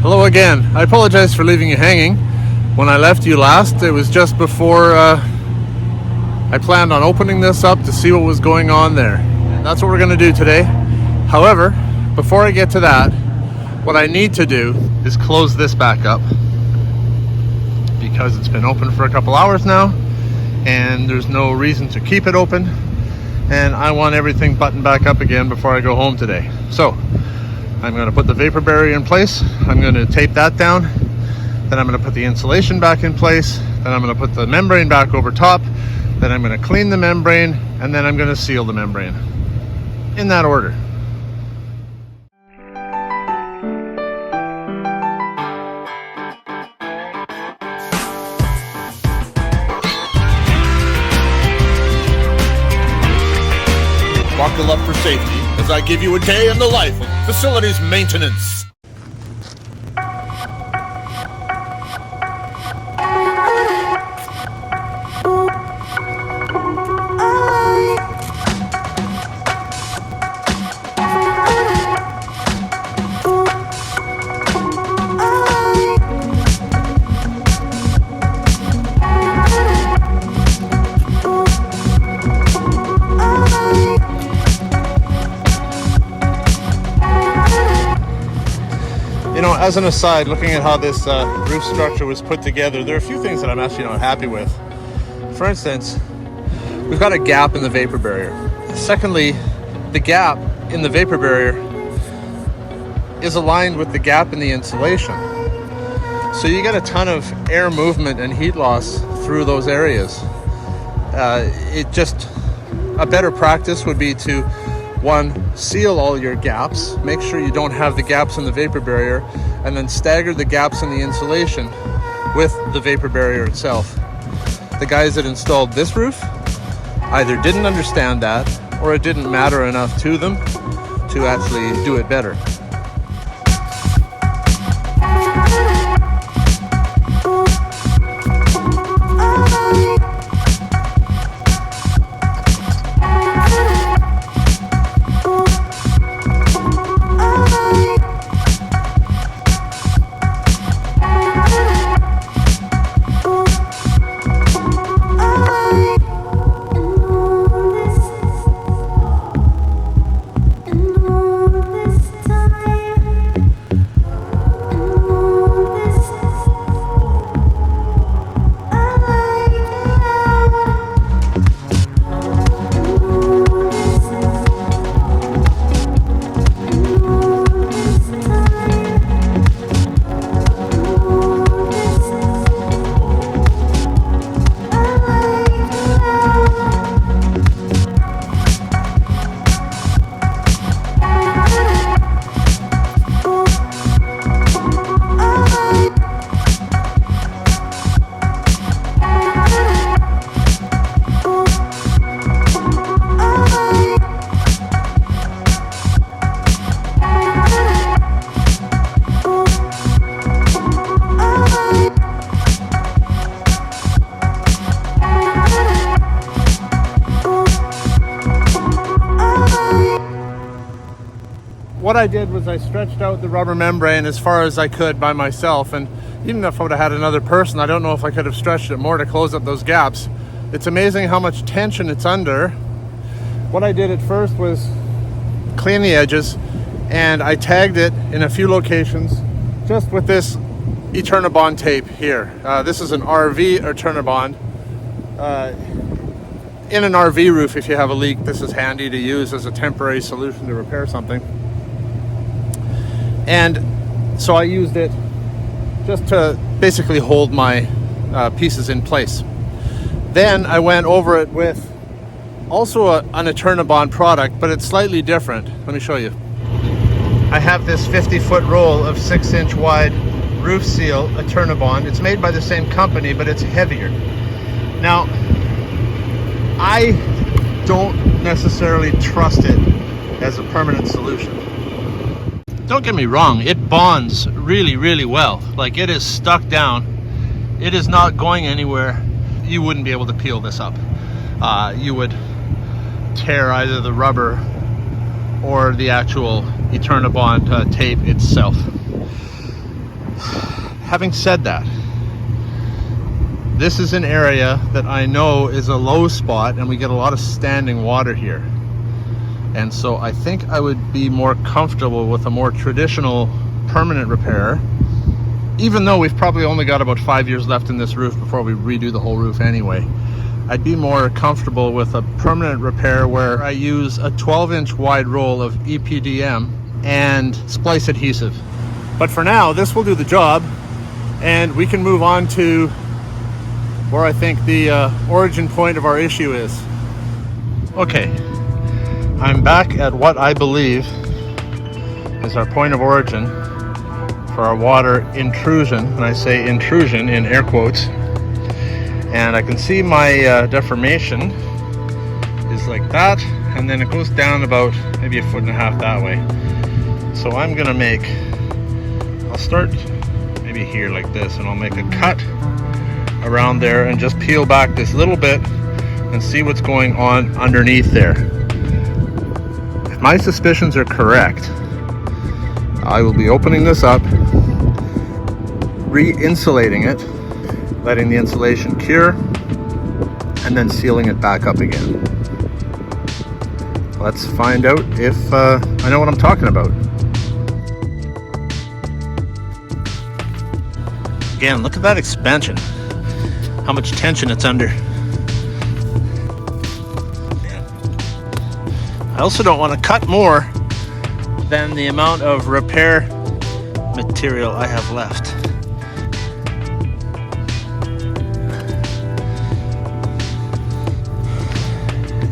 Hello again. I apologize for leaving you hanging. When I left you last, it was just before I planned on opening this up to see what was going on there. And that's what we're going to do today. However, before I get to that, what I need to do is close this back up because it's been open for a couple hours now and there's no reason to keep it open, and I want everything buttoned back up again before I go home today. So I'm going to put the vapor barrier in place. I'm going to tape that down. Then I'm going to put the insulation back in place. Then I'm going to put the membrane back over top. Then I'm going to clean the membrane, and then I'm going to seal the membrane. In that order. Buckle up for safety as I give you a day in the life of facilities maintenance. You know, as an aside, looking at how this roof structure was put together, there are a few things that I'm actually not happy with. For instance, we've got a gap in the vapor barrier. Secondly, the gap in the vapor barrier is aligned with the gap in the insulation. So you get a ton of air movement and heat loss through those areas. A better practice would be to, one, seal all your gaps, make sure you don't have the gaps in the vapor barrier, and then stagger the gaps in the insulation with the vapor barrier itself. The guys that installed this roof either didn't understand that, or it didn't matter enough to them to actually do it better. What I did was I stretched out the rubber membrane as far as I could by myself, and even if I would have had another person, I don't know if I could have stretched it more to close up those gaps. It's amazing how much tension it's under. What I did at first was clean the edges, and I tagged it in a few locations just with this Eternabond tape here. This is an RV Eternabond. In an RV roof, if you have a leak, this is handy to use as a temporary solution to repair something. And so I used it just to basically hold my pieces in place. Then I went over it with also an Eternabond product, but it's slightly different. Let me show you. I have this 50-foot roll of 6-inch wide roof seal Eternabond. It's made by the same company, but it's heavier. Now, I don't necessarily trust it as a permanent solution. Don't get me wrong, it bonds really, really well. Like, it is stuck down. It is not going anywhere. You wouldn't be able to peel this up. You would tear either the rubber or the actual Eternabond tape itself. Having said that, this is an area that I know is a low spot and we get a lot of standing water here. And so I think I would be more comfortable with a more traditional permanent repair, even though we've probably only got about 5 years left in this roof before we redo the whole roof anyway. I'd be more comfortable with a permanent repair where I use a 12-inch wide roll of EPDM and splice adhesive. But for now, this will do the job, and we can move on to where I think the origin point of our issue is. Okay, I'm back at what I believe is our point of origin for our water intrusion, and I say intrusion in air quotes. And I can see my deformation is like that, and then it goes down about maybe 1.5 feet that way. So I'm gonna I'll start maybe here like this, and I'll make a cut around there and just peel back this little bit and see what's going on underneath there. If my suspicions are correct, I will be opening this up, re-insulating it, letting the insulation cure, and then sealing it back up again. Let's find out if I know what I'm talking about. Again, look at that expansion. How much tension it's under. I also don't want to cut more than the amount of repair material I have left.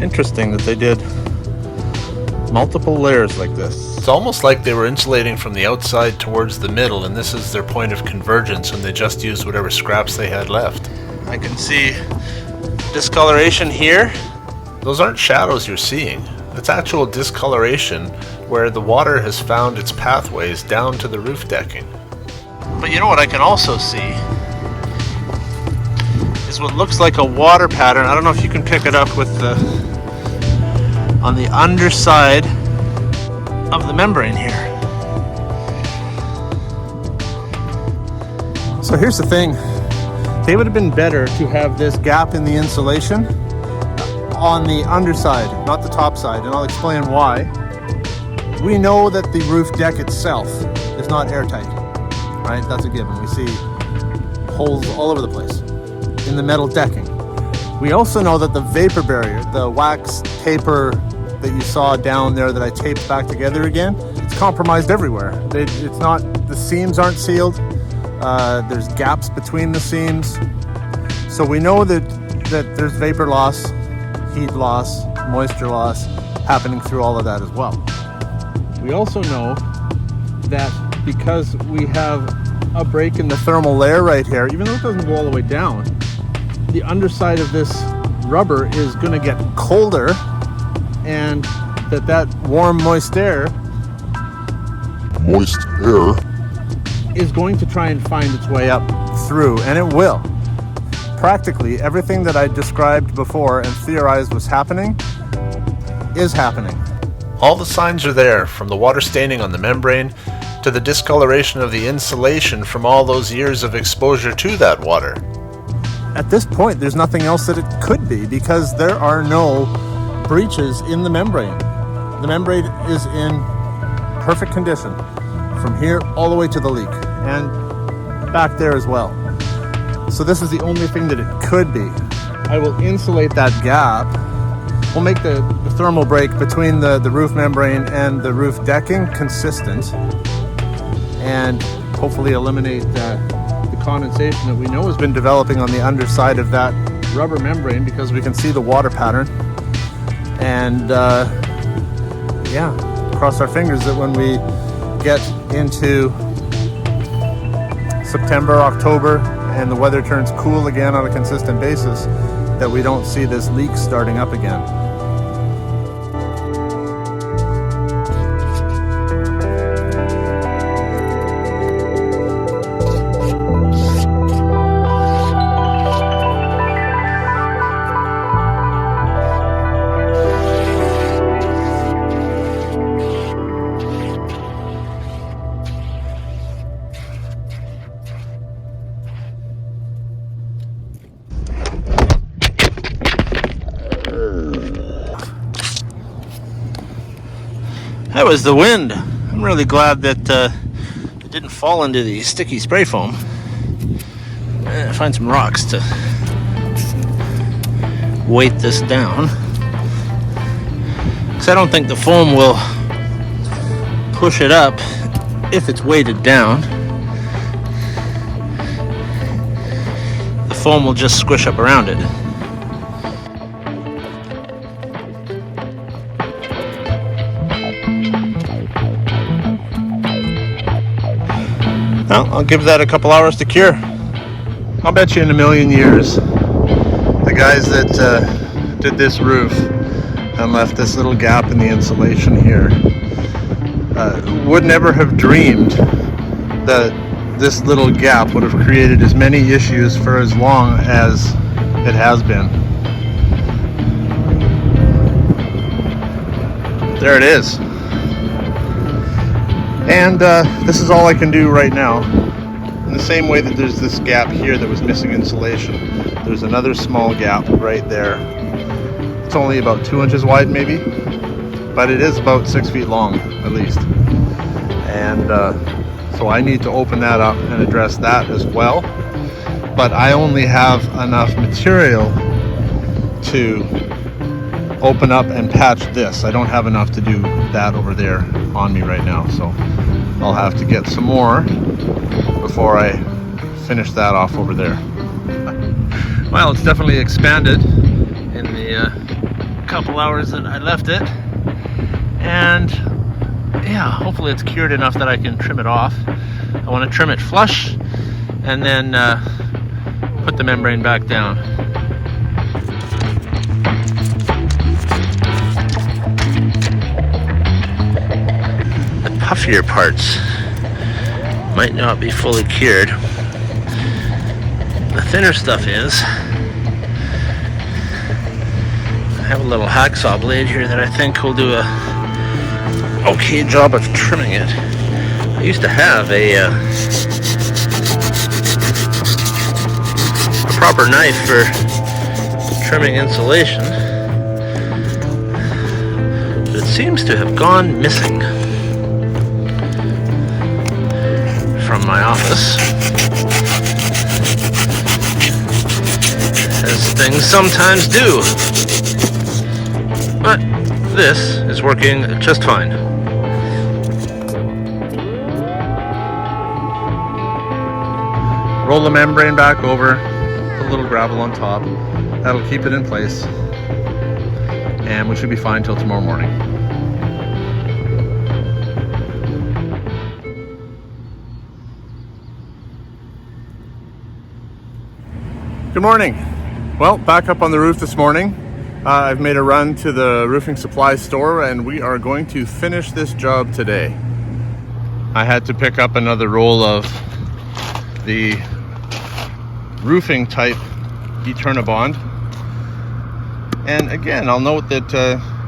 Interesting that they did multiple layers like this. It's almost like they were insulating from the outside towards the middle, and this is their point of convergence, and they just used whatever scraps they had left. I can see discoloration here. Those aren't shadows you're seeing. It's actual discoloration where the water has found its pathways down to the roof decking. But you know what I can also see is what looks like a water pattern. I don't know if you can pick it up with on the underside of the membrane here. So here's the thing. They would have been better to have this gap in the insulation on the underside, not the top side, and I'll explain why. We know that the roof deck itself is not airtight, right? That's a given. We see holes all over the place in the metal decking. We also know that the vapor barrier, the wax taper that you saw down there that I taped back together again, it's compromised everywhere. It's not, the seams aren't sealed. There's gaps between the seams. So we know that there's vapor loss, heat loss, moisture loss happening through all of that as well. We also know that because we have a break in the thermal layer right here, even though it doesn't go all the way down, the underside of this rubber is going to get colder, and that warm moist air is going to try and find its way up through, and it will. Practically everything that I described before and theorized was happening is happening. All the signs are there, from the water staining on the membrane to the discoloration of the insulation from all those years of exposure to that water. At this point, there's nothing else that it could be, because there are no breaches in the membrane. The membrane is in perfect condition from here all the way to the leak, and back there as well. So this is the only thing that it could be. I will insulate that gap. We'll make the thermal break between the roof membrane and the roof decking consistent, and hopefully eliminate the condensation that we know has been developing on the underside of that rubber membrane, because we can see the water pattern. And yeah, cross our fingers that when we get into September, October, and the weather turns cool again on a consistent basis, that we don't see this leak starting up again. That was the wind. I'm really glad that it didn't fall into the sticky spray foam. Find some rocks to weight this down, because I don't think the foam will push it up if it's weighted down. The foam will just squish up around it. Well, I'll give that a couple hours to cure. I'll bet you in a million years, the guys that did this roof and left this little gap in the insulation here would never have dreamed that this little gap would have created as many issues for as long as it has been. There it is. And this is all I can do right now. In the same way that there's this gap here that was missing insulation, there's another small gap right there. It's only about 2 inches wide maybe, but it is about 6 feet long at least. And so I need to open that up and address that as well. But I only have enough material to open up and patch this. I don't have enough to do that over there on me right now, so I'll have to get some more before I finish that off over there. Well, it's definitely expanded in the couple hours that I left it, and yeah, hopefully it's cured enough that I can trim it off. I want to trim it flush and then put the membrane back down. Puffier parts might not be fully cured. The thinner stuff is. I have a little hacksaw blade here that I think will do a okay job of trimming it. I used to have a proper knife for trimming insulation, but it seems to have gone missing from my office, as things sometimes do. But this is working just fine. Roll the membrane back over, put a little gravel on top. That'll keep it in place, and we should be fine till tomorrow morning. Good morning. Well, back up on the roof this morning. I've made a run to the roofing supply store and we are going to finish this job today. I had to pick up another roll of the roofing type Eternabond. And again, I'll note that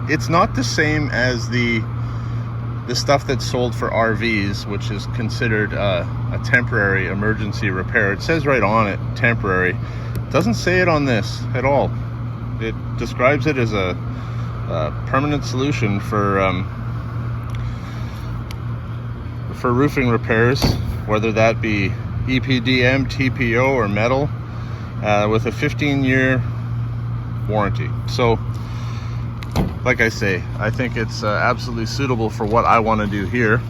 it's not the same as the stuff that's sold for RVs, which is considered a temporary emergency repair. It says right on it, temporary. Doesn't say it on this at all. It describes it as a permanent solution for roofing repairs, whether that be EPDM, TPO, or metal, with a 15-year warranty. So, like I say, I think it's absolutely suitable for what I want to do here.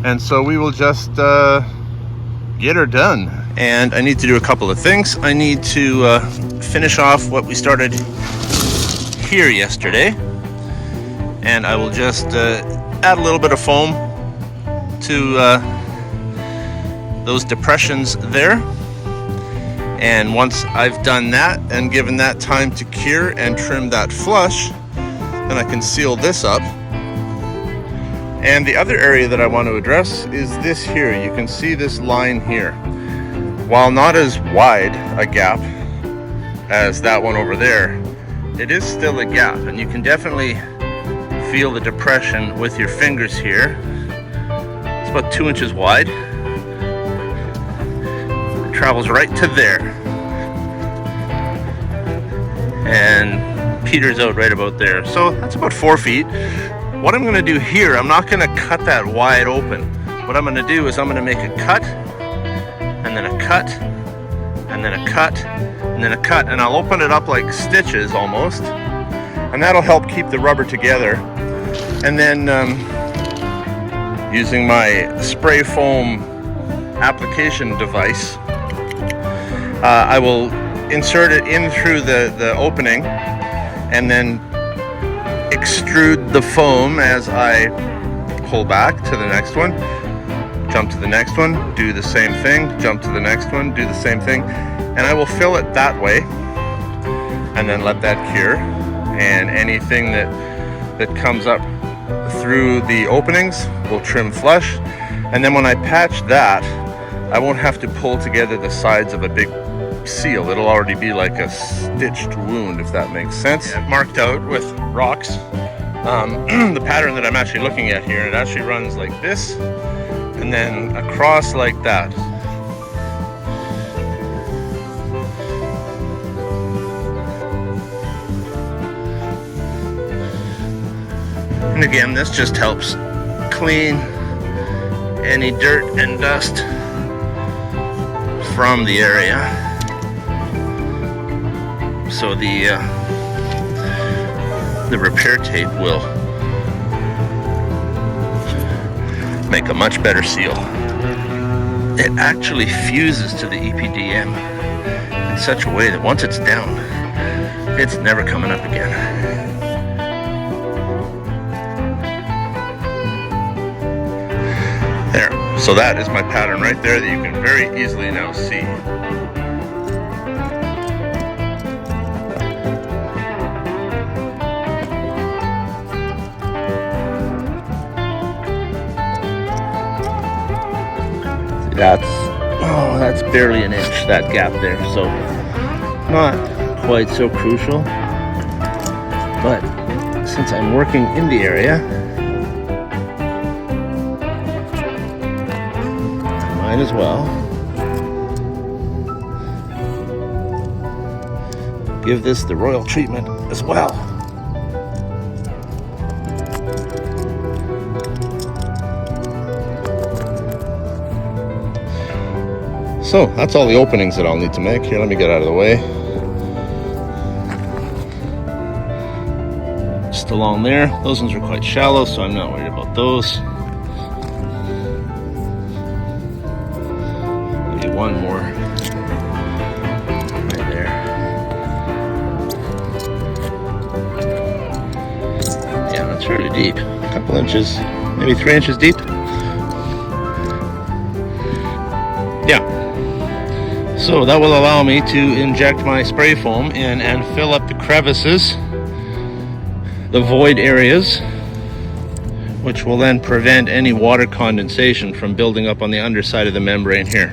And so we will just get her done. And I need to do a couple of things. I need to finish off what we started here yesterday, and I will just add a little bit of foam to those depressions there. And once I've done that and given that time to cure and trim that flush, then I can seal this up. And the other area that I want to address is this here. You can see this line here. While not as wide a gap as that one over there, it is still a gap, and you can definitely feel the depression with your fingers here. It's about 2 inches wide. It travels right to there and peters out right about there. So that's about 4 feet. What I'm gonna do here, I'm not gonna cut that wide open. What I'm gonna do is I'm gonna make a cut, and then a cut, and then a cut, and then a cut, and I'll open it up like stitches almost, and that'll help keep the rubber together. And then using my spray foam application device, I will insert it in through the opening and then extrude the foam as I pull back to the next one, jump to the next one, do the same thing, jump to the next one, do the same thing, and I will fill it that way and then let that cure. And anything that comes up through the openings will trim flush. And then when I patch that, I won't have to pull together the sides of a big seal. It'll already be like a stitched wound, if that makes sense. Yeah, marked out with rocks. The pattern that I'm actually looking at here, it actually runs like this and then across like that. And again, this just helps clean any dirt and dust from the area, so the repair tape will make a much better seal. It actually fuses to the EPDM in such a way that once it's down, it's never coming up again. There, so that is my pattern right there that you can very easily now see. That's barely an inch, that gap there, so not quite so crucial, but since I'm working in the area, might as well give this the royal treatment as well. So that's all the openings that I'll need to make. Here, let me get out of the way. Just along there. Those ones are quite shallow, so I'm not worried about those. Maybe one more right there. Yeah, that's fairly deep. A couple inches, maybe 3 inches deep. Yeah. So that will allow me to inject my spray foam in and fill up the crevices, the void areas, which will then prevent any water condensation from building up on the underside of the membrane here.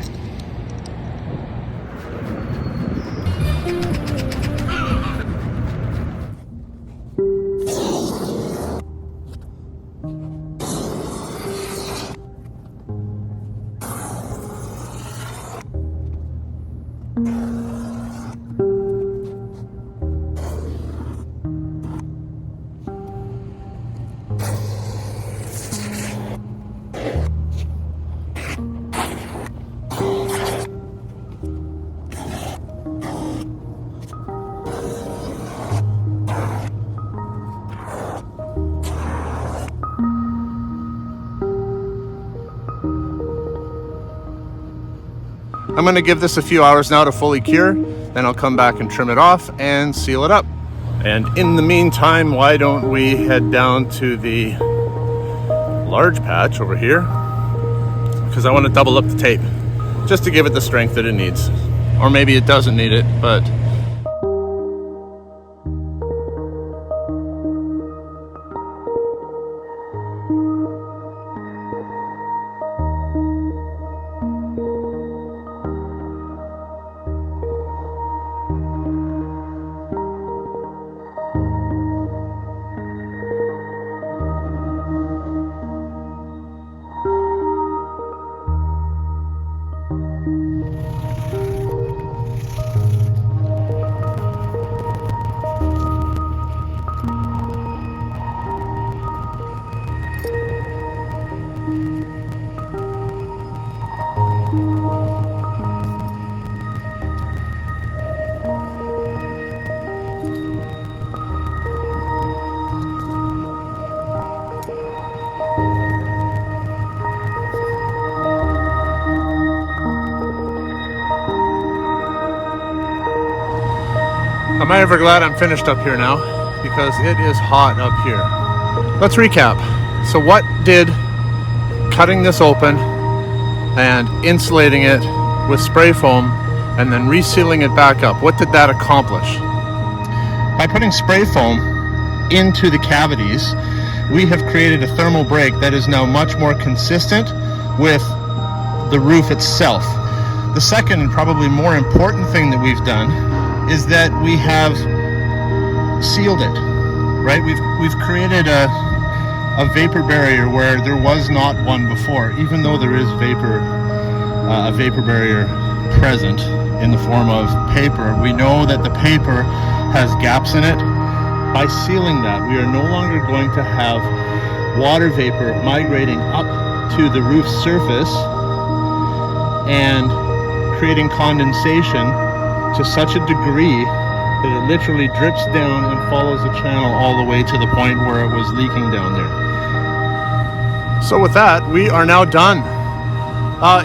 I'm going to give this a few hours now to fully cure, then I'll come back and trim it off and seal it up. And in the meantime, why don't we head down to the large patch over here, because I want to double up the tape just to give it the strength that it needs. Or maybe it doesn't need it, but Am I ever glad I'm finished up here now, because it is hot up here. Let's recap. So what did cutting this open and insulating it with spray foam and then resealing it back up, what did that accomplish? By putting spray foam into the cavities, we have created a thermal break that is now much more consistent with the roof itself. The second and probably more important thing that we've done is that we have sealed it, right? We've created a vapor barrier where there was not one before, even though there is a vapor barrier present in the form of paper. We know that the paper has gaps in it. By sealing that, we are no longer going to have water vapor migrating up to the roof surface and creating condensation to such a degree that it literally drips down and follows the channel all the way to the point where it was leaking down there. So with that, we are now done.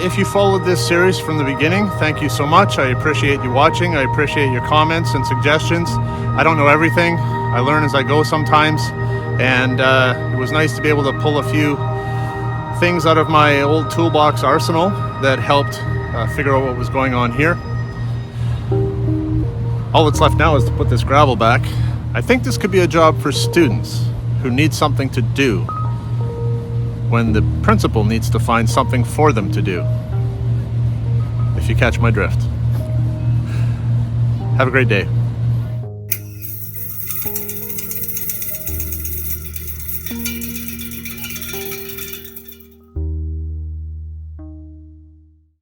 If you followed this series from the beginning, thank you so much. I appreciate you watching. I appreciate your comments and suggestions. I don't know everything. I learn as I go sometimes. And it was nice to be able to pull a few things out of my old toolbox arsenal that helped figure out what was going on here. All that's left now is to put this gravel back. I think this could be a job for students who need something to do when the principal needs to find something for them to do. If you catch my drift. Have a great day.